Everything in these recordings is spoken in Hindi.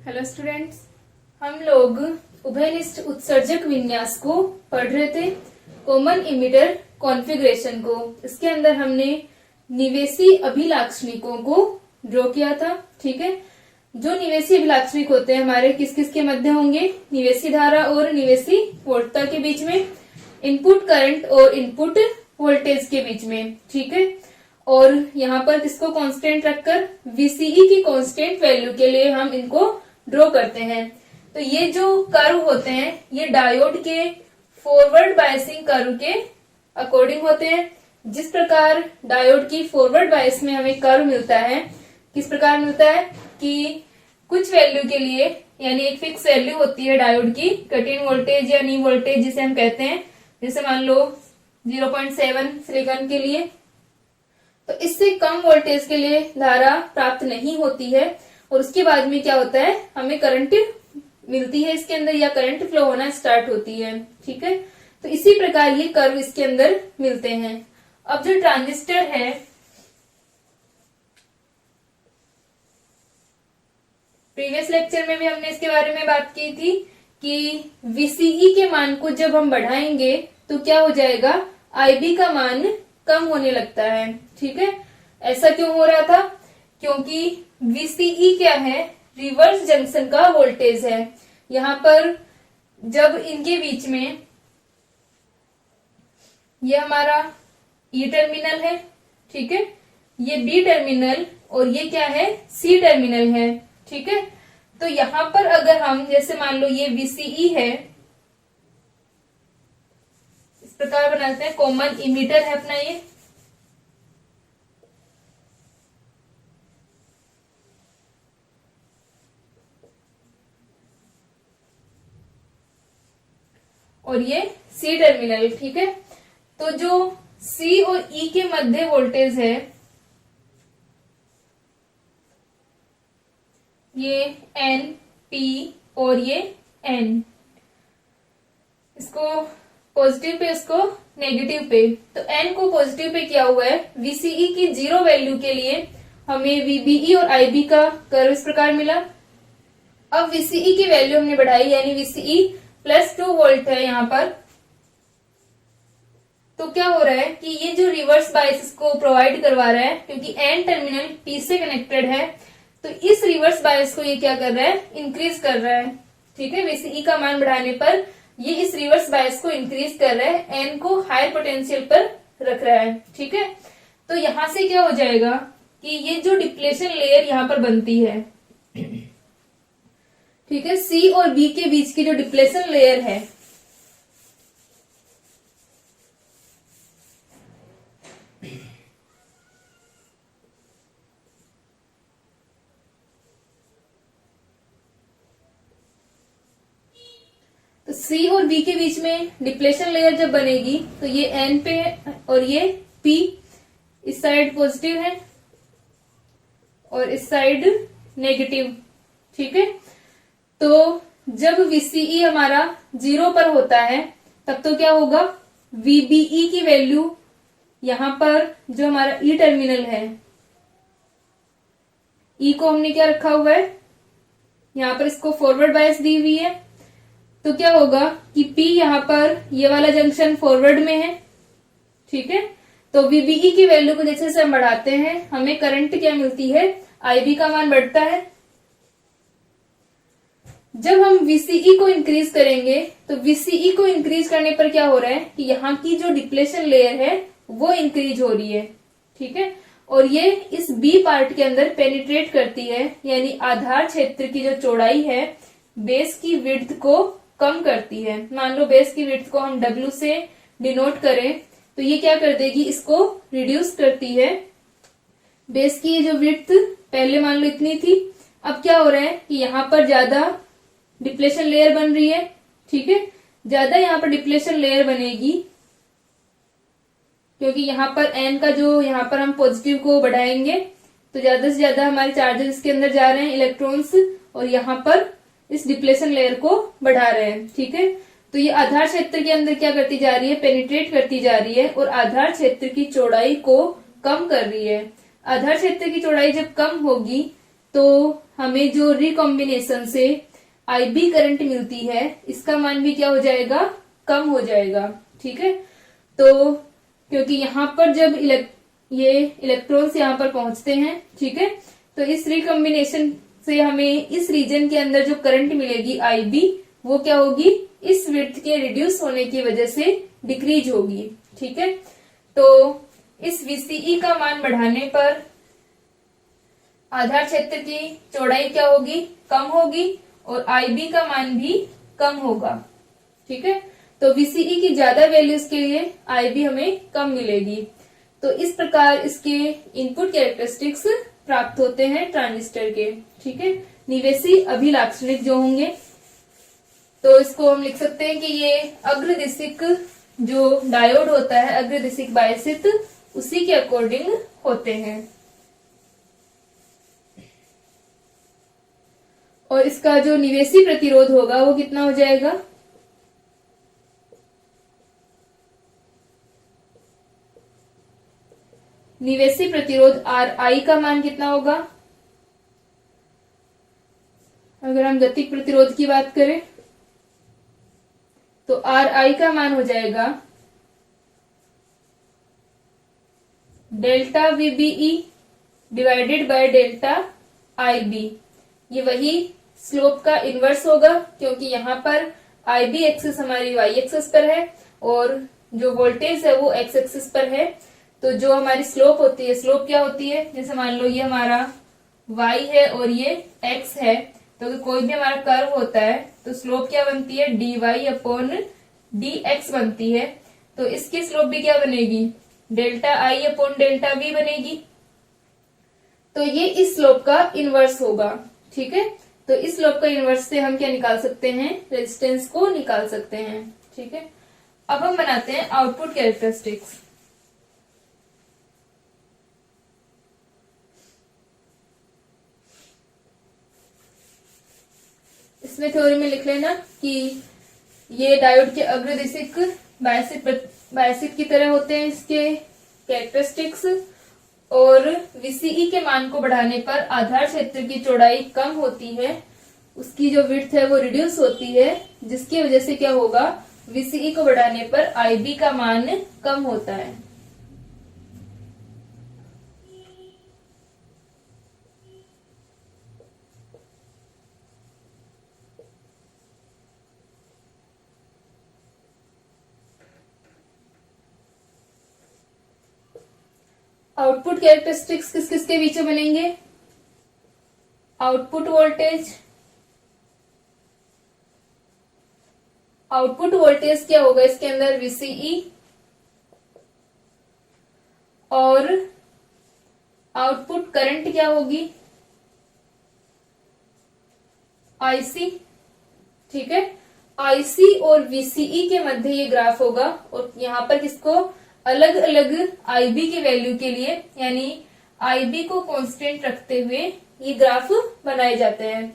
हेलो स्टूडेंट्स, हम लोग उभयनिष्ठ उत्सर्जक विन्यास को पढ़ रहे थे। कॉमन इमिटर कॉन्फ़िगरेशन को, इसके अंदर हमने निवेशी अभिलाक्षणिकों को ड्रॉ किया था। ठीक है, जो निवेशी अभिलाक्षणिक होते हैं हमारे किस किस के मध्य होंगे? निवेशी धारा और निवेशी वोल्टता के बीच में, इनपुट करंट और इनपुट वोल्टेज के बीच में। ठीक है, और यहाँ पर किसको कांस्टेंट रखकर VCE की कांस्टेंट वैल्यू के लिए हम इनको ड्रॉ करते हैं। तो ये जो कर्व होते हैं ये डायोड के फॉरवर्ड बायसिंग कर्व के अकॉर्डिंग होते हैं। जिस प्रकार डायोड की फॉरवर्ड बायस में हमें कर्व मिलता है, किस प्रकार मिलता है कि कुछ वैल्यू के लिए, यानी एक फिक्स वैल्यू होती है डायोड की, कट इन वोल्टेज या नी वोल्टेज जिसे हम कहते हैं, जैसे मान लो 0.7 सिलिकॉन के लिए, तो इससे कम वोल्टेज के लिए धारा प्राप्त नहीं होती है और उसके बाद में क्या होता है, हमें करंट मिलती है इसके अंदर या करंट फ्लो होना स्टार्ट होती है। ठीक है, तो इसी प्रकार ये कर्व इसके अंदर मिलते हैं। अब जो ट्रांजिस्टर है, प्रीवियस लेक्चर में भी हमने इसके बारे में बात की थी कि VCE के मान को जब हम बढ़ाएंगे तो क्या हो जाएगा, IB का मान कम होने लगता है। ठीक है, ऐसा क्यों हो रहा था? क्योंकि VCE क्या है, रिवर्स जंक्शन का वोल्टेज है। यहाँ पर जब इनके बीच में ये हमारा E टर्मिनल है, ठीक है, ये B टर्मिनल और ये क्या है, C टर्मिनल है। ठीक है, तो यहाँ पर अगर हम जैसे मान लो ये VCE है, इस प्रकार बनाते हैं, कॉमन इमीटर है अपना ये, और ये C टर्मिनल। ठीक है, तो जो C और E के मध्य वोल्टेज है ये N, P और ये N, इसको पॉजिटिव पे, इसको नेगेटिव पे। तो N को पॉजिटिव पे किया हुआ है। VCE की 0 वैल्यू के लिए हमें VBE और IB का कर्व इस प्रकार मिला। अब VCE की वैल्यू हमने बढ़ाई, यानी VCE +2 वोल्ट है यहाँ पर। तो क्या हो रहा है कि ये जो रिवर्स बायस को प्रोवाइड करवा रहा है, क्योंकि N टर्मिनल P से कनेक्टेड है, तो इस रिवर्स बायस को ये क्या कर रहा है, इंक्रीज कर रहा है। ठीक है, VCE का मान बढ़ाने पर ये इस रिवर्स बायस को इंक्रीज कर रहा है, N को हायर पोटेंशियल पर रख रहा है। ठीक है, तो यहां से क्या हो जाएगा कि ये जो डिप्लेशन लेयर यहां पर बनती है, ठीक है, C और B के बीच की जो डिप्लेशन लेयर है, तो C और B के बीच में डिप्लेशन लेयर जब बनेगी तो ये N पे है और ये P, इस साइड पॉजिटिव है और इस साइड नेगेटिव। ठीक है, तो जब VCE हमारा 0 पर होता है तब तो क्या होगा, VBE की वैल्यू यहां पर जो हमारा E टर्मिनल है, E को हमने क्या रखा हुआ है, यहां पर इसको फॉरवर्ड बायस दी हुई है, तो क्या होगा कि P यहां पर ये वाला जंक्शन फॉरवर्ड में है। ठीक है, तो VBE की वैल्यू को जैसे से हम बढ़ाते हैं हमें करंट क्या मिलती है, IB का मान बढ़ता है। जब हम VCE को इंक्रीज करेंगे तो VCE को इंक्रीज करने पर क्या हो रहा है कि यहाँ की जो डिप्लेशन लेयर है वो इंक्रीज हो रही है। ठीक है, और ये इस B पार्ट के अंदर पेनिट्रेट करती है, यानी आधार क्षेत्र की जो चौड़ाई है बेस की विड्थ को कम करती है। मान लो बेस की विड्थ को हम W से डिनोट करें तो ये क्या कर देगी, इसको रिड्यूस करती है। बेस की जो विड्थ पहले मान लो इतनी थी, अब क्या हो रहा है कि यहाँ पर ज्यादा डिप्लेशन लेयर बन रही है। ठीक है, ज्यादा यहाँ पर डिप्लेशन लेयर बनेगी क्योंकि यहाँ पर N का जो यहाँ पर हम पॉजिटिव को बढ़ाएंगे तो ज्यादा से ज्यादा हमारे चार्जेस इसके अंदर जा रहे हैं, इलेक्ट्रॉन्स, और यहाँ पर इस डिप्लेशन लेयर को बढ़ा रहे हैं। ठीक है, तो ये आधार क्षेत्र के अंदर क्या करती जा रही है, पेनिट्रेट करती जा रही है और आधार क्षेत्र की चौड़ाई को कम कर रही है। आधार क्षेत्र की चौड़ाई जब कम होगी तो हमें जो रिकॉम्बिनेशन से आईबी करंट मिलती है इसका मान भी क्या हो जाएगा, कम हो जाएगा। ठीक है, तो क्योंकि यहाँ पर जब ये इलेक्ट्रॉन्स यहाँ पर पहुंचते हैं, ठीक है, तो इस रिकॉम्बिनेशन से हमें इस रीजन के अंदर जो करंट मिलेगी आईबी, वो क्या होगी, इस विड्थ के रिड्यूस होने की वजह से डिक्रीज होगी। ठीक है, तो इस वीसीई का मान बढ़ाने पर आधार क्षेत्र की चौड़ाई क्या होगी, कम होगी, और आईबी का मान भी कम होगा। ठीक है, तो वीसीई की ज्यादा वैल्यूज के लिए आईबी हमें कम मिलेगी। तो इस प्रकार इसके इनपुट कैरेक्टरिस्टिक्स प्राप्त होते हैं ट्रांजिस्टर के। ठीक है, निवेशी अभिलाक्षणिक जो होंगे, तो इसको हम लिख सकते हैं कि ये अग्रदिशिक जो डायोड होता है, अग्रदिशिक बायसित, उसी के अकॉर्डिंग होते हैं। और इसका जो निवेशी प्रतिरोध होगा वो कितना हो जाएगा, निवेशी प्रतिरोध आर आई का मान कितना होगा, अगर हम गतिक प्रतिरोध की बात करें तो आर आई का मान हो जाएगा delta VBE divided by delta I B. ये वही स्लोप का इनवर्स होगा, क्योंकि यहाँ पर आई बी एक्सिस हमारी वाई एक्सिस पर है और जो वोल्टेज है वो एक्स एक्सिस पर है। तो जो हमारी स्लोप होती है, स्लोप क्या होती है, जैसे मान लो ये हमारा y है और ये x है, तो कोई भी हमारा कर्व होता है तो स्लोप क्या बनती है, dy अपॉन dx बनती है। तो इसकी स्लोप भी क्या बनेगी, डेल्टा आई अपॉन डेल्टा v बनेगी। तो ये इस स्लोप का इनवर्स होगा। ठीक है, तो इस स्लोप का इनवर्स से हम क्या निकाल सकते हैं, रेजिस्टेंस को निकाल सकते हैं। ठीक है, अब हम बनाते हैं आउटपुट कैरेक्टरिस्टिक्स। इसमें थ्योरी में लिख लेना कि ये डायोड के अग्रदिशिक बायसिक की तरह होते हैं इसके कैरेक्टरिस्टिक्स, और वीसीई के मान को बढ़ाने पर आधार क्षेत्र की चौड़ाई कम होती है, उसकी जो विड्थ है वो रिड्यूस होती है, जिसकी वजह से क्या होगा, वीसीई को बढ़ाने पर आईबी का मान कम होता है। आउटपुट कैरेक्टरिस्टिक्स किस किस के बीच में बनेंगे, आउटपुट वोल्टेज, आउटपुट वोल्टेज क्या होगा इसके अंदर, वीसीई, और आउटपुट करंट क्या होगी, आईसी। ठीक है, आईसी और वीसीई के मध्य ये ग्राफ होगा, और यहाँ पर किसको, अलग अलग आईबी की वैल्यू के लिए, यानी आईबी को कांस्टेंट रखते हुए ये ग्राफ बनाए जाते हैं।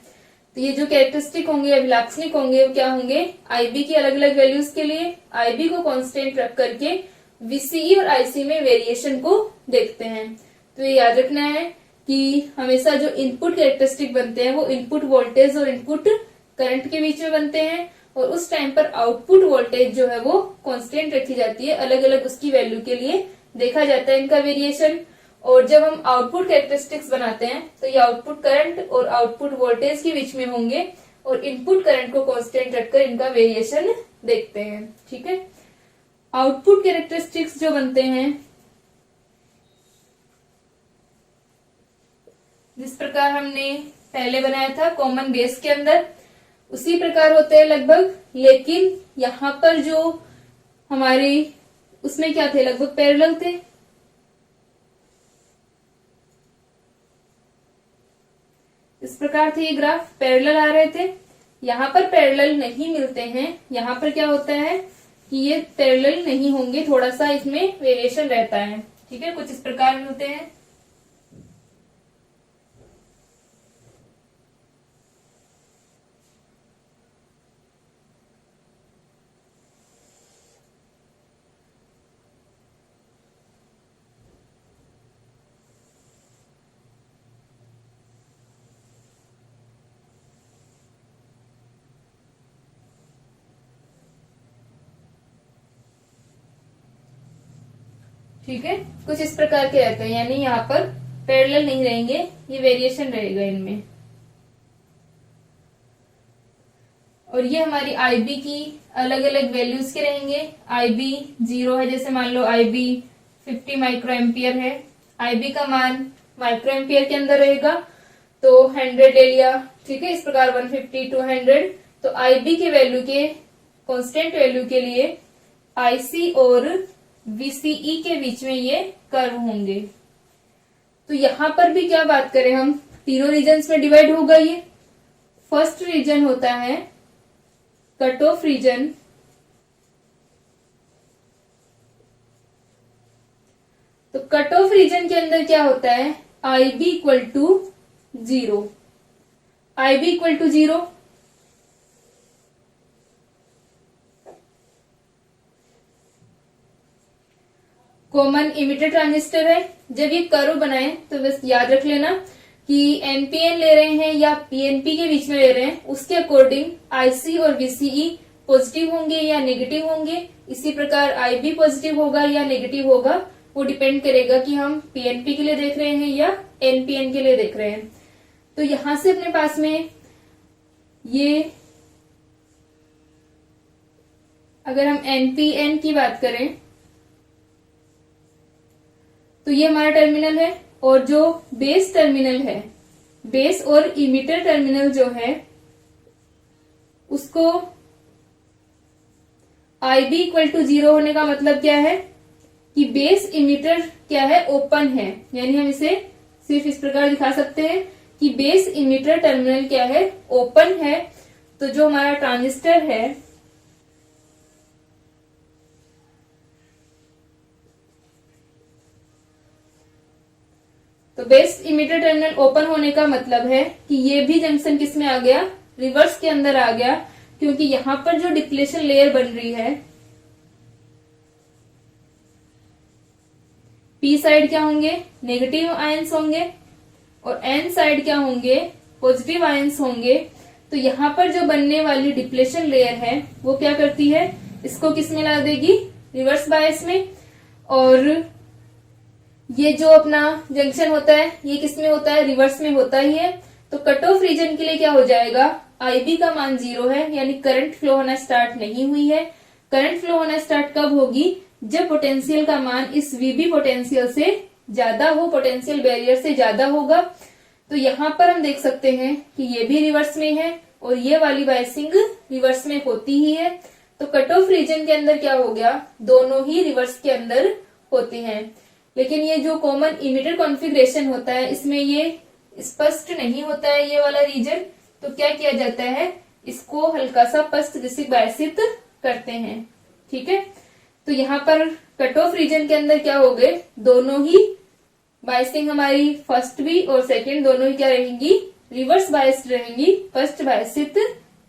तो ये जो कैरेक्टरिस्टिक होंगे, अभिलाक्षणिक होंगे, वो क्या होंगे, आईबी की अलग अलग वैल्यूज के लिए आईबी को कांस्टेंट रख करके वीसीई और आईसी में वेरिएशन को देखते हैं। तो ये याद रखना है कि हमेशा जो इनपुट कैरेक्टरिस्टिक बनते हैं वो इनपुट वोल्टेज और इनपुट करंट के बीच में बनते हैं, और उस टाइम पर आउटपुट वोल्टेज जो है वो कांस्टेंट रखी जाती है, अलग अलग उसकी वैल्यू के लिए देखा जाता है इनका वेरिएशन। और जब हम आउटपुट कैरेक्टरिस्टिक्स बनाते हैं तो ये आउटपुट करंट और आउटपुट वोल्टेज के बीच में होंगे, और इनपुट करंट को कांस्टेंट रखकर इनका वेरिएशन देखते हैं। ठीक है, आउटपुट कैरेक्टरिस्टिक्स जो बनते हैं, जिस प्रकार हमने पहले बनाया था कॉमन बेस के अंदर, उसी प्रकार होते हैं लगभग, लेकिन यहाँ पर जो हमारी उसमें क्या थे, लगभग पैरेलल थे। इस प्रकार थे ये ग्राफ, पैरेलल आ रहे थे। यहाँ पर पैरेलल नहीं मिलते हैं, यहाँ पर क्या होता है कि ये पैरेलल नहीं होंगे, थोड़ा सा इसमें वेरिएशन रहता है। ठीक है, कुछ इस प्रकार मिलते हैं। ठीक है, कुछ इस प्रकार के रहते हैं, यानी यहाँ पर पैरेलल नहीं रहेंगे, ये वेरिएशन रहेगा इनमें। और ये हमारी आईबी की अलग अलग वैल्यूज के रहेंगे। आईबी 0 है, जैसे मान लो आईबी 50 माइक्रो एम्पियर है, आईबी का मान माइक्रो एम्पियर के अंदर रहेगा तो 100 ले लिया। ठीक है, इस प्रकार 150 200। तो आईबी के वैल्यू के कांस्टेंट वैल्यू के लिए आईसी और वीसीई के बीच में ये कर्व होंगे। तो यहां पर भी क्या बात करें हम, तीनों रीजन्स में डिवाइड होगा ये। फर्स्ट रीजन होता है कट ऑफ रीजन, तो कट ऑफ रीजन के अंदर क्या होता है, IB equal to 0, IB equal to 0। Common emitter transistor है। जब ये कर्व बनाए तो बस याद रख लेना कि एनपीएन ले रहे हैं या पीएनपी के बीच में ले रहे हैं, उसके अकॉर्डिंग आईसी और वीसीई पॉजिटिव होंगे या नेगेटिव होंगे। इसी प्रकार आईबी पॉजिटिव होगा या नेगेटिव होगा, वो डिपेंड करेगा कि हम पीएनपी के लिए देख रहे हैं या एनपीएन के लिए देख रहे हैं। तो यहां से अपने पास में ये, अगर हम एनपीएन की बात करें तो ये हमारा टर्मिनल है, और जो बेस टर्मिनल है, बेस और इमिटर टर्मिनल जो है उसको आईबी इक्वल टू 0 होने का मतलब क्या है कि बेस इमिटर क्या है, ओपन है। यानी हम इसे सिर्फ इस प्रकार दिखा सकते हैं कि बेस इमिटर टर्मिनल क्या है, ओपन है। तो जो हमारा ट्रांजिस्टर है तो बेस इमिटर टर्मिनल ओपन होने का मतलब है कि ये भी जंक्शन किस में आ गया, रिवर्स के अंदर आ गया, क्योंकि यहां पर जो डिप्लेशन लेयर बन रही है, पी साइड क्या होंगे, नेगेटिव आयंस होंगे, और एन साइड क्या होंगे, पॉजिटिव आयंस होंगे। तो यहां पर जो बनने वाली डिप्लेशन लेयर है वो क्या करती है, इसको किस में ला देगी, रिवर्स बायस में। और ये जो अपना जंक्शन होता है ये किस में होता है, रिवर्स में होता ही है। तो कट ऑफ रीजन के लिए क्या हो जाएगा, आईबी का मान 0 है, यानी करंट फ्लो होना स्टार्ट नहीं हुई है। करंट फ्लो होना स्टार्ट कब होगी, जब पोटेंशियल का मान इस वीबी पोटेंशियल से ज्यादा हो, पोटेंशियल बैरियर से ज्यादा होगा। तो यहां पर हम देख सकते हैं कि ये भी रिवर्स में है और ये वाली बायसिंग रिवर्स में होती ही है। तो कट ऑफ रीजन के अंदर क्या हो गया, दोनों ही रिवर्स के अंदर होते हैं। लेकिन ये जो कॉमन इमिटर कॉन्फ़िगरेशन होता है इसमें ये स्पष्ट नहीं होता है ये वाला रीजन। तो क्या किया जाता है, इसको हल्का सा पश्च दिशिक बायसित करते हैं। ठीक है, तो यहाँ पर कट ऑफ रीजन के अंदर क्या हो गए, दोनों ही बायसिंग हमारी फर्स्ट भी और सेकंड दोनों ही क्या रहेंगी, रिवर्स बायस्ड रहेंगी, पश्च बायसित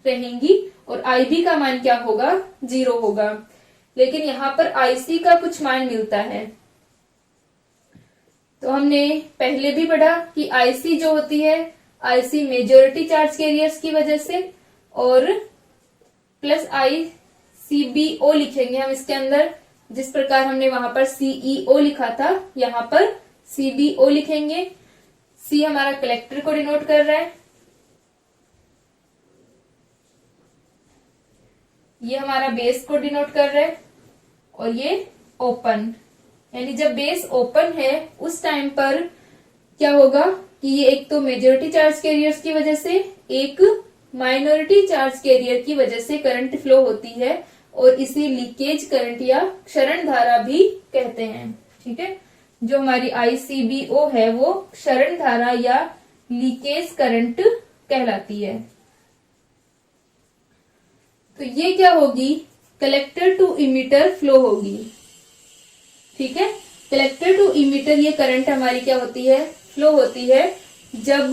रहेंगी। और आईबी का मान क्या होगा, 0 होगा। लेकिन यहाँ पर आईसी का कुछ मान मिलता है। तो हमने पहले भी पढ़ा कि आईसी जो होती है, आईसी मेजॉरिटी चार्ज कैरियर्स की वजह से, और प्लस आईसीबीओ लिखेंगे हम इसके अंदर, जिस प्रकार हमने वहां पर सीईओ लिखा था यहाँ पर सीबीओ लिखेंगे। सी हमारा कलेक्टर को डिनोट कर रहा है, ये हमारा बेस को डिनोट कर रहा है, और ये ओपन, यानी जब बेस ओपन है उस टाइम पर क्या होगा कि ये एक तो मेजॉरिटी चार्ज कैरियर्स की वजह से, एक माइनॉरिटी चार्ज कैरियर की वजह से करंट फ्लो होती है, और इसे लीकेज करंट या क्षरण धारा भी कहते हैं। ठीक है, जो हमारी आईसीबीओ है वो क्षरण धारा या लीकेज करंट कहलाती है। तो ये क्या होगी, कलेक्टर टू इमिटर फ्लो होगी। ठीक है, कलेक्टर टू इमिटर ये करंट हमारी क्या होती है, फ्लो होती है, जब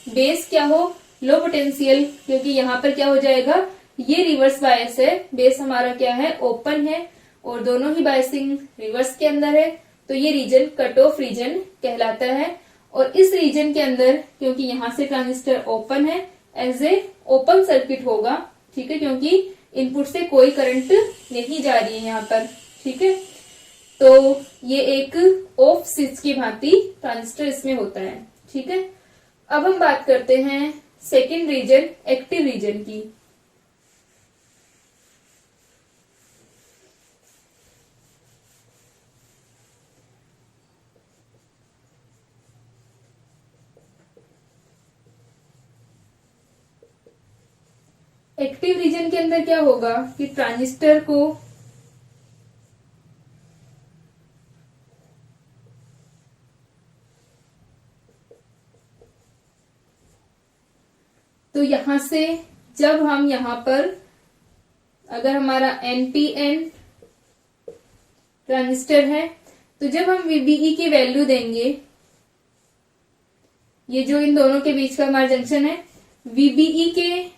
बेस क्या हो, लो पोटेंशियल, क्योंकि यहाँ पर क्या हो जाएगा, ये रिवर्स बायस है, बेस हमारा क्या है, ओपन है, और दोनों ही बायसिंग रिवर्स के अंदर है। तो ये रीजन कट ऑफ रीजन कहलाता है। और इस रीजन के अंदर क्योंकि यहाँ से ट्रांजिस्टर ओपन है, एज ए ओपन सर्किट होगा। ठीक है, क्योंकि इनपुट से कोई करंट नहीं जा रही है यहाँ पर। ठीक है, तो ये एक ऑफ स्विच की भांति ट्रांजिस्टर इसमें होता है। ठीक है, अब हम बात करते हैं सेकेंड रीजन, एक्टिव रीजन की। एक्टिव रीजन के अंदर क्या होगा कि ट्रांजिस्टर को तो यहां से जब हम यहां पर अगर हमारा एनपीएन ट्रांजिस्टर है तो जब हम वीबीई की वैल्यू देंगे, ये जो इन दोनों के बीच का हमारा जंक्शन है, वीबीई के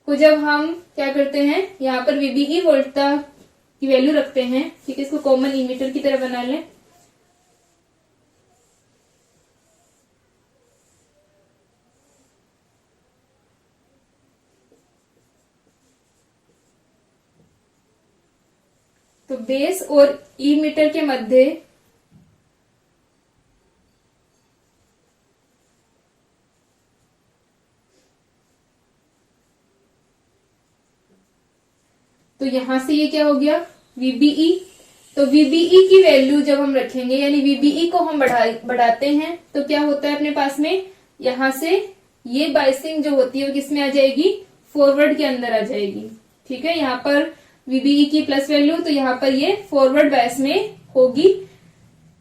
को जब हम क्या करते हैं यहाँ पर वीबीई वोल्टता की वैल्यू रखते हैं। ठीक है, इसको कॉमन इमीटर की तरह बना लें। तो बेस और ई मीटर के मध्य तो यहां से ये क्या हो गया वीबीई। तो वीबीई की वैल्यू जब हम रखेंगे यानी वीबीई को हम बढ़ाते हैं तो क्या होता है अपने पास में, यहां से ये बाइसिंग जो होती है वो किसमें आ जाएगी, फॉरवर्ड के अंदर आ जाएगी। ठीक है, यहाँ पर वीबीई की प्लस वैल्यू तो यहाँ पर ये फॉरवर्ड बायस में होगी।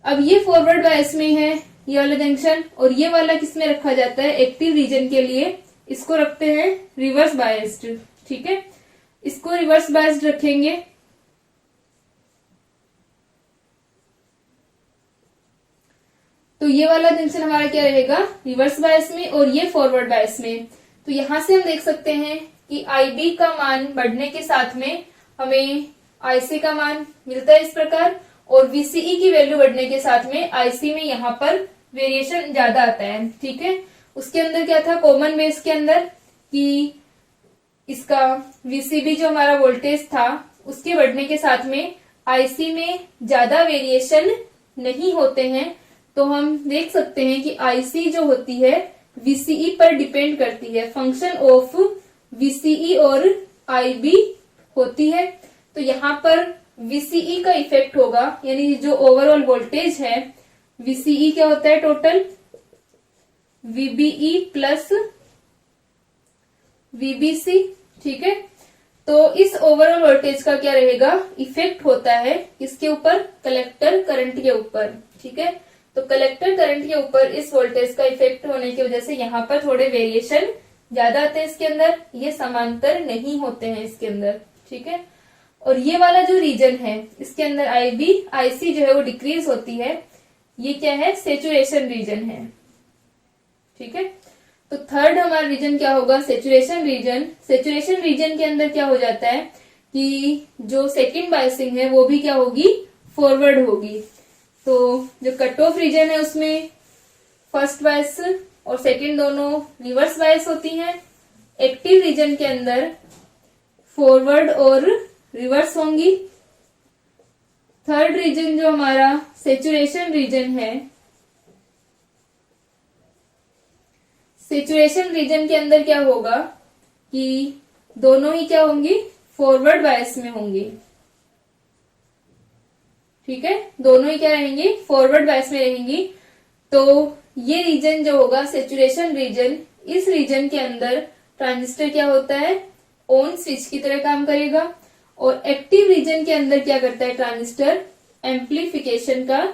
अब ये फॉरवर्ड बायस में है ये वाला जंक्शन, और ये वाला किसमें रखा जाता है, एक्टिव रीजन के लिए इसको रखते हैं रिवर्स बायस्ड। ठीक है, इसको रिवर्स बायस्ड रखेंगे। तो ये वाला जंक्शन हमारा क्या रहेगा, रिवर्स बायस में, और ये फॉरवर्ड बायस में। तो यहां से हम देख सकते हैं कि आईबी का मान बढ़ने के साथ में हमें आईसी का मान मिलता है इस प्रकार, और वीसीई की वैल्यू बढ़ने के साथ में आईसी में यहाँ पर वेरिएशन ज्यादा आता है। ठीक है, उसके अंदर क्या था कॉमन बेस के अंदर कि इसका वीसीबी जो हमारा वोल्टेज था उसके बढ़ने के साथ में आईसी में ज्यादा वेरिएशन नहीं होते हैं। तो हम देख सकते हैं कि आईसी जो होती है वीसीई पर डिपेंड करती है, फंक्शन ऑफ वीसीई और आईबी होती है। तो यहाँ पर वीसीई का इफेक्ट होगा, यानी जो ओवरऑल वोल्टेज है वीसीई क्या होता है टोटल वीबीई प्लस वीबीसी। ठीक है, तो इस ओवरऑल वोल्टेज का क्या रहेगा, इफेक्ट होता है किसके ऊपर, कलेक्टर करंट के ऊपर। ठीक है, तो कलेक्टर करंट के ऊपर इस वोल्टेज का इफेक्ट होने की वजह से यहाँ पर थोड़े वेरिएशन ज्यादा आते हैं इसके अंदर, ये समांतर नहीं होते हैं इसके अंदर। ठीक है, और ये वाला जो रीजन है इसके अंदर आईबी आईसी जो है वो डिक्रीज होती है, ये क्या है, सेचुरेशन रीजन है। ठीक है, तो थर्ड हमारा रीजन क्या होगा, सेचुरेशन रीजन। सेचुरेशन रीजन के अंदर क्या हो जाता है कि जो सेकंड बायसिंग है वो भी क्या होगी, फॉरवर्ड होगी। तो जो कट ऑफ रीजन है उसमें फर्स्ट बायस और सेकंड दोनों रिवर्स बायस होती हैं। एक्टिव रीजन के अंदर फॉरवर्ड और रिवर्स होंगी। थर्ड रीजन जो हमारा सेचुरेशन रीजन है, सेचुरेशन रीजन के अंदर क्या होगा कि दोनों ही क्या होंगी, फॉरवर्ड बायस में होंगी। ठीक है, दोनों ही क्या रहेंगी, फॉरवर्ड बायस में रहेंगी। तो ये रीजन जो होगा सेचुरेशन रीजन, इस रीजन के अंदर ट्रांजिस्टर क्या होता है, ऑन स्विच की तरह काम करेगा। और एक्टिव रीजन के अंदर क्या करता है ट्रांजिस्टर, एम्प्लीफिकेशन का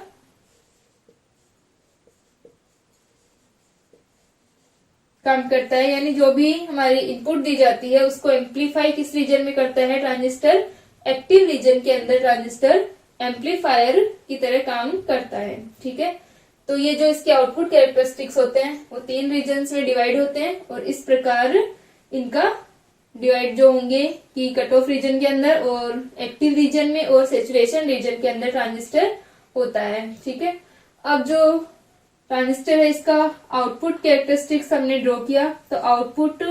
काम करता है, यानी जो भी हमारी इनपुट दी जाती है उसको एम्प्लीफाई किस रीजन में करता है ट्रांजिस्टर, एक्टिव रीजन के अंदर ट्रांजिस्टर एम्पलीफायर की तरह काम करता है। ठीक है, तो ये जो इसके आउटपुट कैरेक्टरिस्टिक्स होते हैं वो 3 रीजन्स में डिवाइड होते हैं, और इस प्रकार इनका डिवाइड जो होंगे कि कट ऑफ रीजन के अंदर और एक्टिव रीजन में और सेचुरेशन रीजन के अंदर ट्रांजिस्टर होता है। ठीक है, अब जो ट्रांजिस्टर है इसका आउटपुट कैरेक्टरिस्टिक्स हमने ड्रॉ किया, तो आउटपुट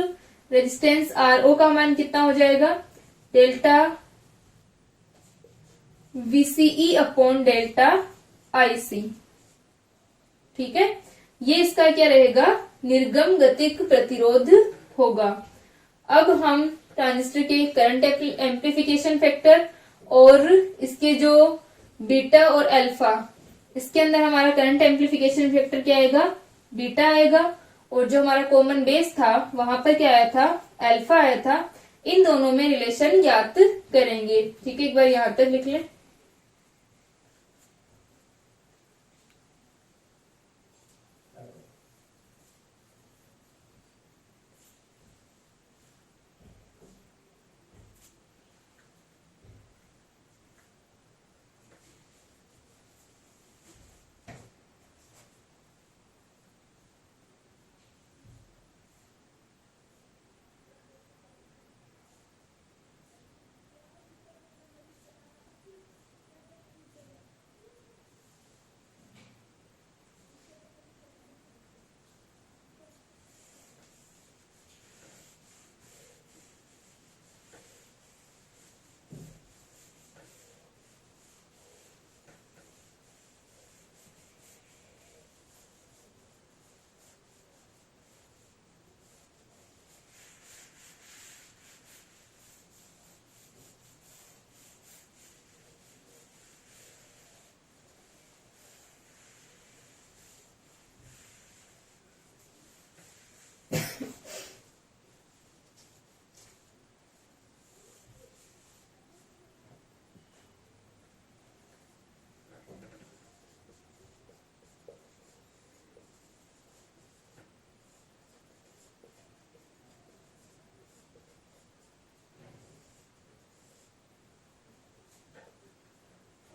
रेजिस्टेंस आरओ का मान कितना हो जाएगा, delta VCE upon delta IC। ठीक है, ये इसका क्या रहेगा, निर्गम गतिक प्रतिरोध होगा। अब हम ट्रांजिस्टर के करंट एम्प्लीफिकेशन फैक्टर और इसके जो बीटा और अल्फा, इसके अंदर हमारा करंट एम्प्लीफिकेशन फैक्टर क्या आएगा, बीटा आएगा, और जो हमारा कॉमन बेस था वहां पर क्या आया था, अल्फा आया था। इन दोनों में रिलेशन ज्ञात करेंगे। ठीक है, एक बार यहां तक लिख लें।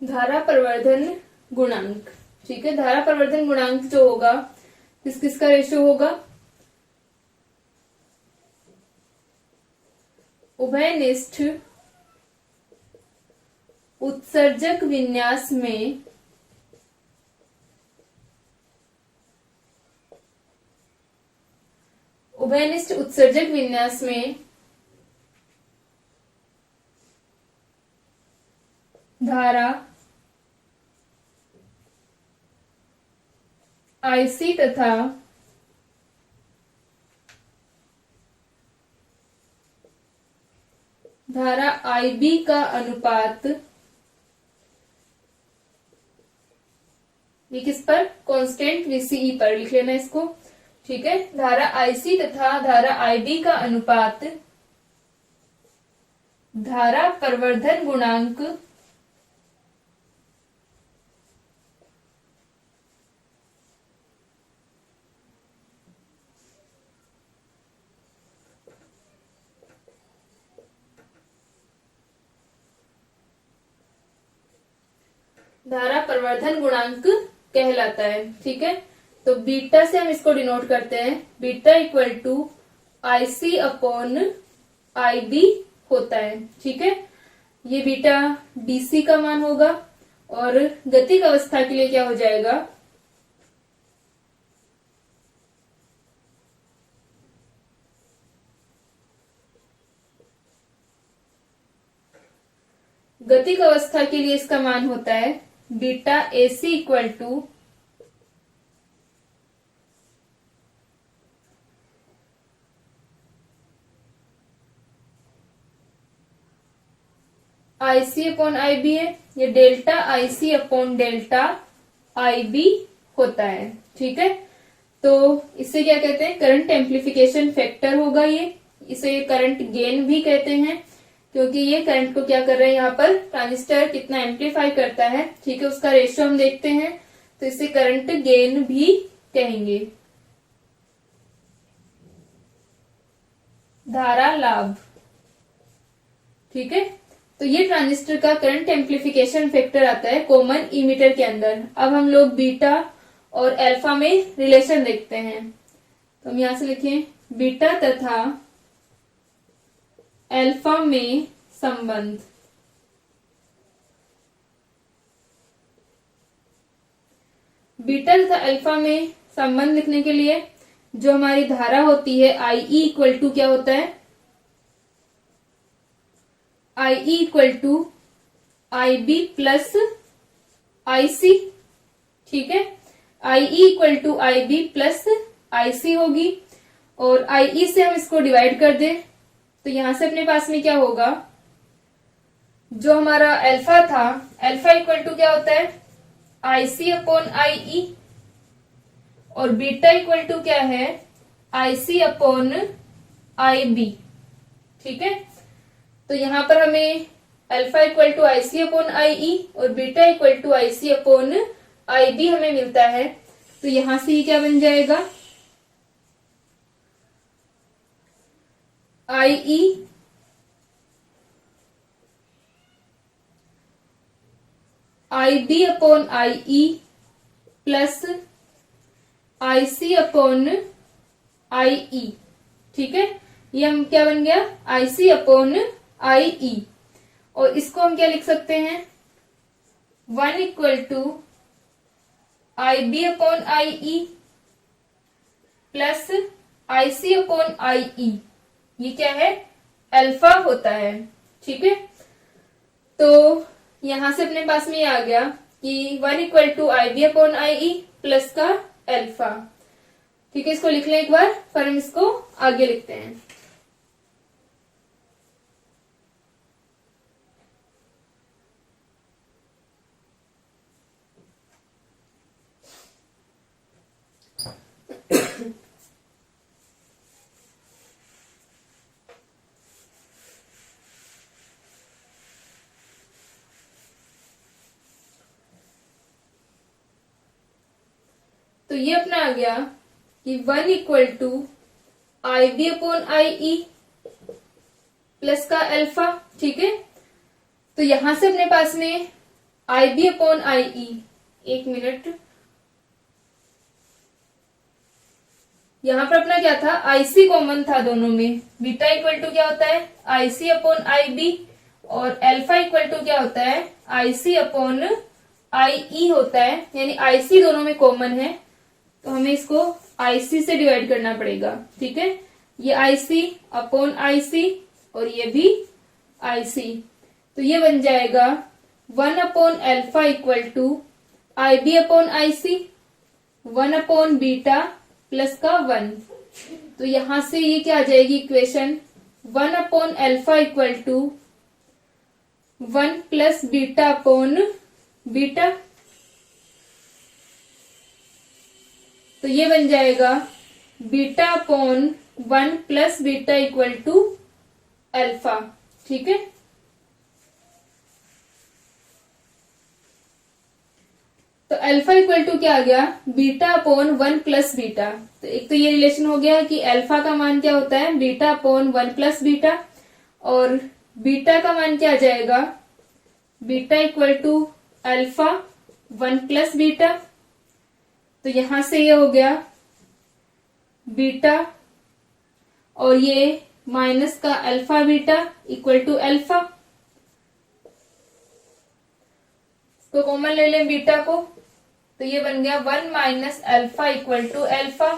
धारा प्रवर्धन गुणांक। ठीक है, धारा प्रवर्धन गुणांक जो होगा, किस किसका रेशियो होगा, उभयनिष्ठ उत्सर्जक विन्यास में उभयनिष्ठ उत्सर्जक विन्यास में धारा IC तथा धारा IB का अनुपात, ये किस पर, कांस्टेंट VCE पर लिख लेना इसको। ठीक है, धारा IC तथा धारा IB का अनुपात धारा प्रवर्धन गुणांक धारा प्रवर्धन गुणांक कहलाता है। ठीक है, तो बीटा से हम इसको डिनोट करते हैं, beta equal to IC upon IB होता है। ठीक है, ये बीटा DC का मान होगा, और गतिक अवस्था के लिए क्या हो जाएगा, गतिक अवस्था के लिए इसका मान होता है beta AC equal to IC upon IB है, ये delta IC upon delta IB होता है। ठीक है, तो इसे क्या कहते हैं, करंट एम्प्लीफिकेशन फैक्टर होगा ये, इसे करंट गेन भी कहते हैं, क्योंकि ये करंट को क्या कर रहे हैं, यहाँ पर ट्रांजिस्टर कितना एम्प्लीफाई करता है। ठीक है, उसका रेशियो हम देखते हैं, तो इसे करंट गेन भी कहेंगे। धारा लाभ। ठीक है, तो ये ट्रांजिस्टर का करंट एम्प्लीफिकेशन फैक्टर आता है कॉमन इमीटर के अंदर। अब हम लोग बीटा और अल्फा में रिलेशन देखते हैं, तो हम यहां से लिखें बीटा तथा अल्फा में संबंध। बीटा तथा अल्फा में संबंध लिखने के लिए जो हमारी धारा होती है IE इक्वल टू क्या होता है, IE equal to IB plus IC, ठीक है। IE equal to IB plus IC होगी, और IE से हम इसको डिवाइड कर दें तो यहां से अपने पास में क्या होगा, जो हमारा अल्फा था, अल्फा इक्वल टू क्या होता है IC अपॉन IE, और बीटा इक्वल टू क्या है IC अपॉन IB, ठीक है। तो यहां पर हमें alpha equal to IC upon IE और beta equal to IC upon IB हमें मिलता है। तो यहां से ये क्या बन जाएगा, IE IB upon IE plus IC upon IE, ठीक है। ये हम क्या बन गया IC अपॉन IE, और इसको हम क्या लिख सकते हैं 1 equal to IB upon IE plus IC upon IE, ये क्या है अल्फा होता है, ठीक है। तो यहां से अपने पास में ये आ गया कि 1 equal to IB upon IE plus का अल्फा, ठीक है। इसको लिख लें एक बार, फिर हम इसको आगे लिखते हैं। तो ये अपना आ गया कि 1 equal to IB upon IE plus का अल्फा, ठीक है। तो यहां से अपने पास में IB अपॉन IE, एक मिनट, यहां पर अपना क्या था IC कॉमन था दोनों में, बीटा इक्वल टू क्या होता है IC अपॉन IB, और अल्फा इक्वल टू क्या होता है IC अपॉन IE होता है, यानी IC दोनों में कॉमन है, तो हमें इसको IC से डिवाइड करना पड़ेगा, ठीक है। ये IC अपॉन IC और ये भी IC, तो ये बन जाएगा 1 upon alpha equal to IB upon IC, 1 upon beta plus का 1। तो यहां से ये क्या आ जाएगी equation 1 upon alpha equal to 1 plus beta upon beta, तो ये बन जाएगा beta upon 1 plus beta equal to alpha, ठीक है। तो अल्फा इक्वल टू क्या आ गया बीटा अपॉन 1 प्लस बीटा, तो एक तो ये रिलेशन हो गया कि अल्फा का मान क्या होता है बीटा अपॉन 1 प्लस बीटा, और बीटा का मान क्या आ जाएगा beta equal to alpha 1 plus beta. तो यहां से ये हो गया बीटा और ये माइनस का alpha beta equal to alpha, इसको कॉमन ले लें बीटा को, तो ये बन गया 1 minus alpha equal to alpha,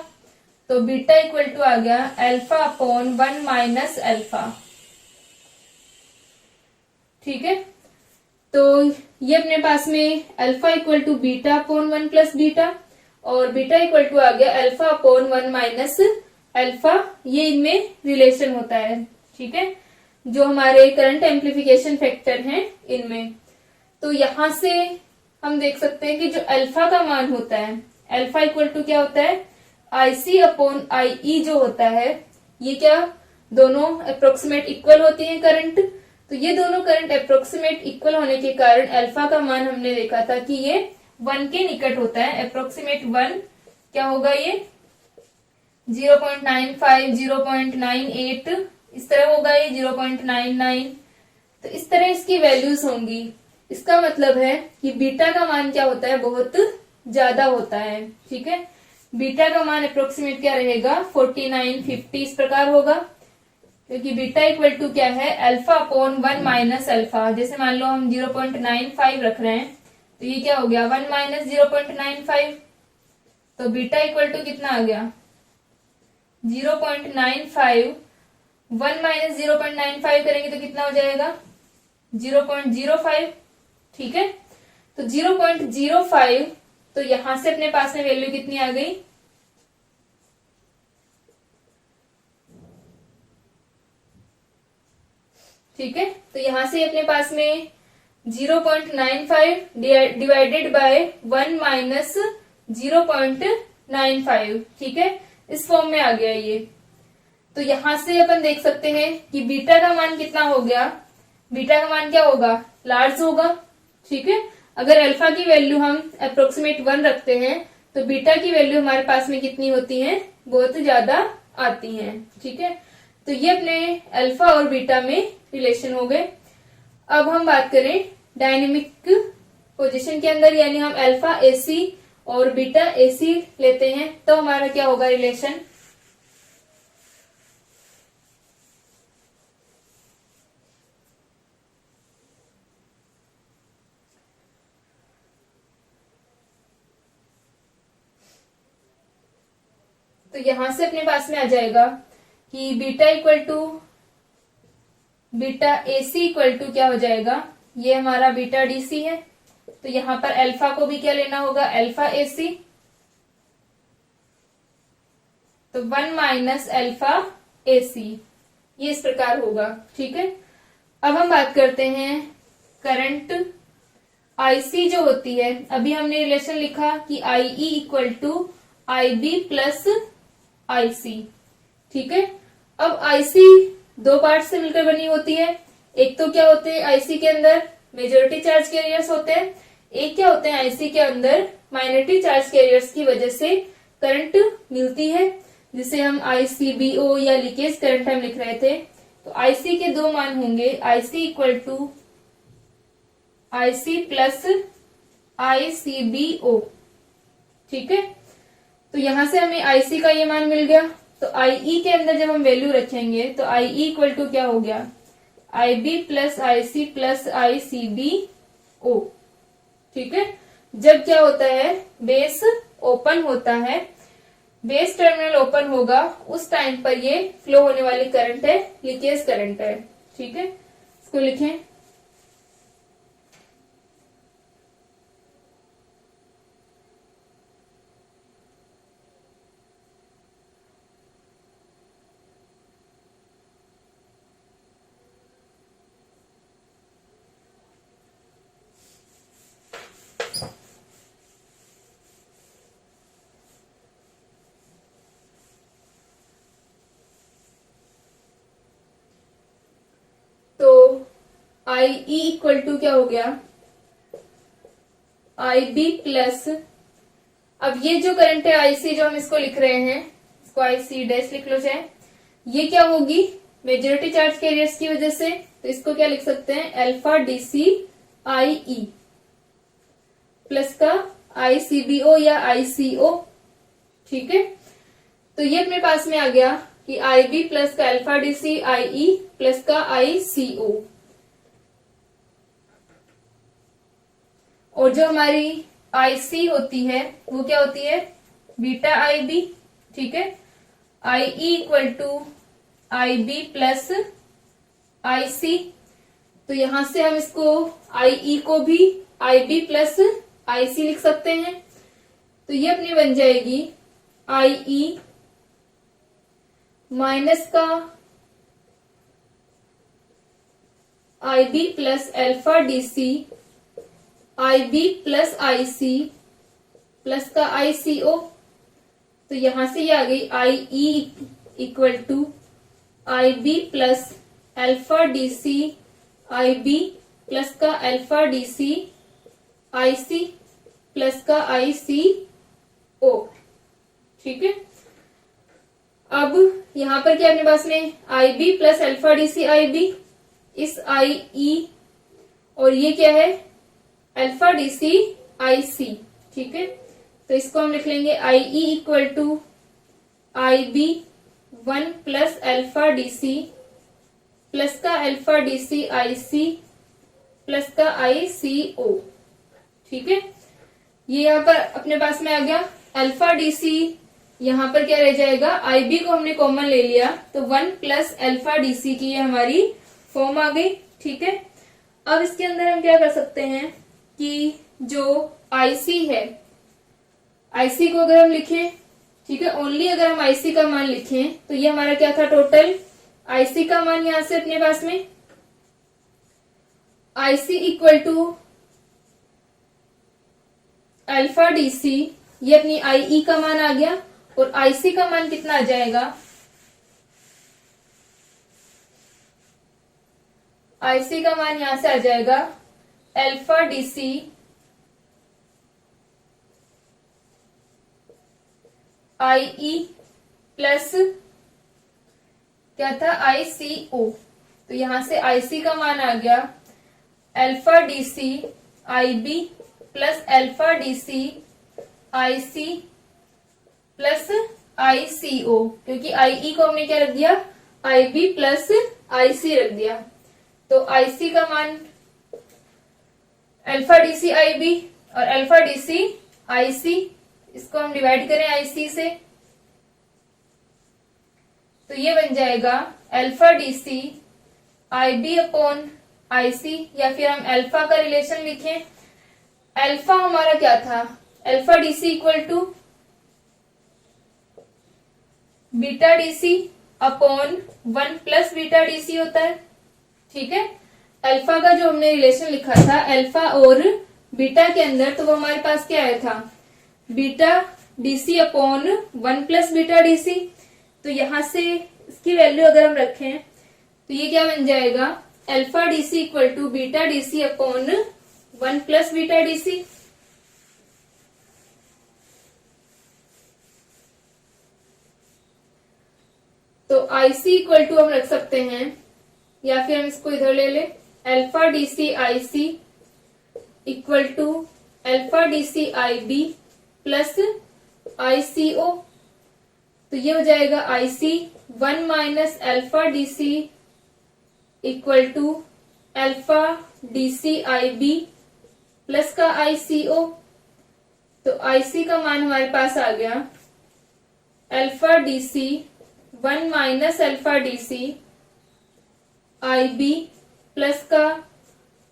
तो बीटा इक्वल टू आ गया अल्फा अपॉन 1 माइनस अल्फा, ठीक है। तो ये अपने पास में alpha equal to beta upon 1 plus beta, और बीटा इक्वल टू आ गया अल्फा अपॉन 1 माइनस अल्फा, ये इनमें रिलेशन होता है, ठीक है, जो हमारे करंट एम्प्लीफिकेशन फैक्टर हैं इनमें। तो यहां से हम देख सकते हैं कि जो अल्फा का मान होता है, अल्फा इक्वल टू क्या होता है IC अपॉन IE जो होता है, ये क्या दोनों अप्रोक्सीमेट इक्वल होती हैं करंट, तो ये दोनों करंट अप्रोक्सीमेट इक्वल होने के कारण अल्फा का मान हमने देखा था कि ये 1 के निकट होता है, अप्रोक्सीमेट 1 क्या होगा ये 0.95, 0.98 इस तरह होगा, ये 0.99, तो इस तरह इसकी वैल्यूज होंगी। इसका मतलब है कि बीटा का मान क्या होता है बहुत ज्यादा होता है, ठीक है। बीटा का मान अप्रोक्सीमेट क्या रहेगा 49, 50 इस प्रकार होगा, क्योंकि बीटा इक्वल टू क्या है अल्फा अपॉन 1 माइनस अल्फा। जैसे मान लो हम 0.95 रख रहे हैं, तो ये क्या हो गया 1 माइनस 0.95, तो बीटा इक्वल टू कितना आ गया 0.95, 1 माइनस 0.95 करेंगे तो कितना हो जाएगा 0.05, ठीक है। तो 0.05, तो यहां से अपने पास में वैल्यू कितनी आ गई, ठीक है। तो यहां से अपने पास में 0.95 डिवाइडेड बाय 1 माइनस 0.95, ठीक है, इस फॉर्म में आ गया ये। तो यहां से अपन देख सकते हैं कि बीटा का मान कितना हो गया, बीटा का मान क्या होगा, लार्ज होगा, ठीक है। अगर अल्फा की वैल्यू हम अप्रोक्सीमेट 1 रखते हैं तो बीटा की वैल्यू हमारे पास में कितनी होती है, बहुत ज्यादा आती है, ठीक है। तो ये अपने अल्फा और बीटा में रिलेशन हो गए। अब हम बात करें डायनेमिक पोजीशन के अंदर, यानी हम अल्फा एसी और बीटा एसी लेते हैं तो हमारा क्या होगा रिलेशन, तो यहां से अपने पास में आ जाएगा कि beta equal to beta AC equal to क्या हो जाएगा, ये हमारा बीटा डीसी है। तो यहां पर अल्फा को भी क्या लेना होगा, अल्फा एसी, तो 1 माइनस अल्फा एसी, ये इस प्रकार होगा, ठीक है। अब हम बात करते हैं करंट आईसी जो होती है, अभी हमने रिलेशन लिखा कि IE equal to IB plus IC, ठीक है। अब आईसी दो पार्ट से मिलकर बनी होती है, एक तो क्या होते हैं आईसी के अंदर मेजॉरिटी चार्ज कैरियर्स होते हैं, एक क्या होते हैं आईसी के अंदर माइनॉरिटी चार्ज कैरियर्स की वजह से करंट मिलती है, जिसे हम आईसीबीओ या लीकेज करंट हम लिख रहे थे। तो आईसी के दो मान होंगे, IC equal to IC plus ICBO, ठीक है। तो यहां से हमें आईसी का ये मान मिल गया। तो आईई के अंदर जब हम वैल्यू रखेंगे तो आईई इक्वल टू क्या हो गया, IB plus IC plus ICBO, ठीक है। जब क्या होता है, बेस ओपन होता है, बेस टर्मिनल ओपन होगा, उस टाइम पर ये फ्लो होने वाली करंट है, लीकेज करंट है, ठीक है। इसको लिखें, आईई इक्वल टू क्या हो गया, आईबी प्लस, अब ये जो करंट है आईसी जो हम इसको लिख रहे हैं, इसको आईसी डैश लिख लो चाहे, ये क्या होगी मेजॉरिटी चार्ज कैरियर्स की वजह से, तो इसको क्या लिख सकते हैं, अल्फा डीसी आईई प्लस का आईसीबीओ या आईसीओ, ठीक है। तो ये अपने पास में आ गया कि आईबी प्लस का अल्फा डीसी आईई प्लस का आईसीओ, और जो हमारी आईसी होती है वो क्या होती है, बीटा आईबी, ठीक है। IE equal to IB plus IC, तो यहां से हम इसको आईई को भी आईबी प्लस आईसी लिख सकते हैं। तो ये अपनी बन जाएगी आईई माइनस का IB plus alpha DC IB plus IC plus का आईसीओ, तो यहां से ये आ गई IE equal to IB plus alpha DC IB plus का अल्फा डीसी आईसी प्लस का आईसीओ, ठीक है। अब यहां पर क्या अपने पास में IB plus alpha DC IB, इस आईई और ये क्या है अल्फा डीसी आईसी, ठीक है। तो इसको हम लिख लेंगे IE equal to IB 1 plus alpha DC plus का अल्फा डीसी आईसी प्लस का आईसीओ, ठीक है। ये यहाँ पर अपने पास में आ गया अल्फा डीसी, यहाँ पर क्या रह जाएगा, आईबी को हमने कॉमन ले लिया तो 1 प्लस अल्फा डीसी की ये हमारी फॉर्म आ गई, ठीक है। अब इसके अंदर हम क्या कर सकते हैं, कि जो आईसी है, आईसी को अगर हम लिखें, ठीक है, ओनली अगर हम आईसी का मान लिखें तो ये हमारा क्या था, टोटल आईसी का मान यहां से अपने पास में IC equal to alpha DC, ये अपनी आईई का मान आ गया। और आईसी का मान कितना आ जाएगा, आईसी का मान यहां से आ जाएगा अल्फा डीसी आईई प्लस क्या था, आईसीओ। तो यहां से आईसी का मान आ गया alpha DC IB plus alpha DC IC plus ICO, क्योंकि आईई को हमने क्या रख दिया, आईबी प्लस आईसी रख दिया। तो आईसी का मान अल्फा डीसी आईबी और अल्फा डीसी आईसी, इसको हम डिवाइड करें आईसी से तो ये बन जाएगा alpha DC IB upon IC, या फिर हम अल्फा का रिलेशन लिखें। अल्फा हमारा क्या था, alpha DC equal to beta DC upon 1 plus beta DC होता है, ठीक है। अल्फा का जो हमने रिलेशन लिखा था अल्फा और बीटा के अंदर, तो वो हमारे पास क्या आया था, beta DC upon 1 plus beta DC. तो यहां से इसकी वैल्यू अगर हम रखें तो ये क्या बन जाएगा, alpha DC equal to beta DC upon 1 plus beta DC. तो आईसी इक्वल टू हम रख सकते हैं, या फिर हम इसको इधर ले लें, alpha DC IC equal to alpha DC IB plus ICO. तो ये हो जाएगा IC 1 minus alpha DC equal to alpha DC IB plus का आईसीओ। तो आईसी का मान हमारे पास आ गया alpha DC 1 minus alpha DC IB plus का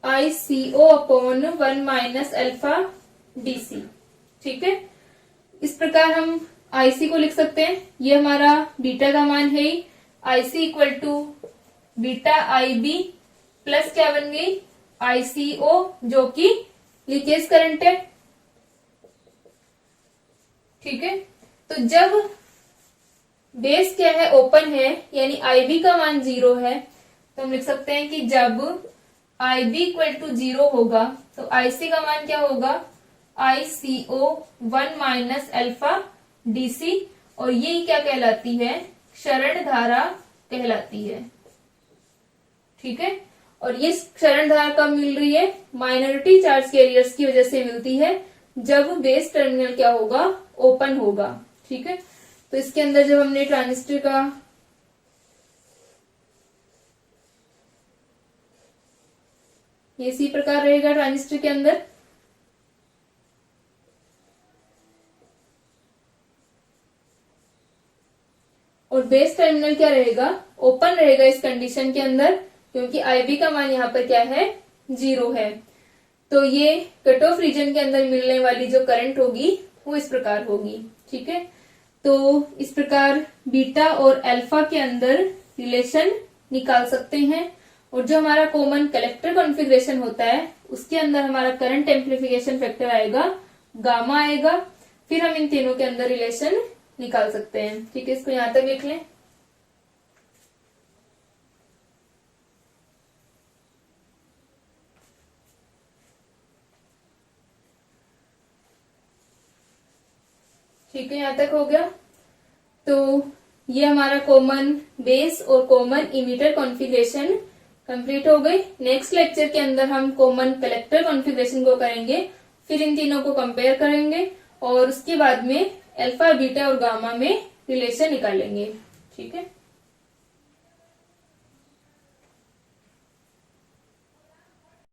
ICO upon 1 minus alpha DC, ठीक है। इस प्रकार हम आईसी को लिख सकते हैं, ये हमारा बीटा का मान है, IC equal to beta IB plus क्या बन गई, आईसीओ, जो कि लीकेज करंट है, ठीक है। तो जब बेस क्या है, ओपन है, यानी आईबी का मान 0 है, तो हम लिख सकते हैं कि जब आईबी इक्वल टू 0 होगा तो आईसी का मान क्या होगा, आईसीओ 1 माइनस अल्फा डीसी, और ये क्या कहलाती है, क्षरण धारा कहलाती है, ठीक है। और ये क्षरण धारा कब मिल रही है, माइनॉरिटी चार्ज कैरियर्स की वजह से मिलती है, जब बेस टर्मिनल क्या होगा, ओपन होगा, ठीक है। तो इसके अंदर जब हमने ट्रांजिस्टर का ये इसी प्रकार रहेगा, ट्रांजिस्टर के अंदर और बेस टर्मिनल क्या रहेगा, ओपन रहेगा इस कंडीशन के अंदर, क्योंकि आईबी का मान यहाँ पर क्या है, 0 है। तो ये कट ऑफ रीजन के अंदर मिलने वाली जो करंट होगी वो इस प्रकार होगी, ठीक है। तो इस प्रकार बीटा और अल्फा के अंदर रिलेशन निकाल सकते हैं, और जो हमारा कॉमन कलेक्टर कॉन्फ़िगरेशन होता है उसके अंदर हमारा करंट एम्प्लीफिकेशन फैक्टर आएगा, गामा आएगा, फिर हम इन तीनों के अंदर रिलेशन निकाल सकते हैं, ठीक है। इसको यहां तक लिख लें। ठीक है, यहां तक हो गया। तो ये हमारा कॉमन बेस और कॉमन इमीटर कॉन्फ़िगरेशन कंप्लीट हो गई। नेक्स्ट लेक्चर के अंदर हम कॉमन कलेक्टर कॉन्फ़िगरेशन को करेंगे, फिर इन तीनों को कंपेयर करेंगे और उसके बाद में अल्फा, बीटा और गामा में रिलेशन निकालेंगे, ठीक है।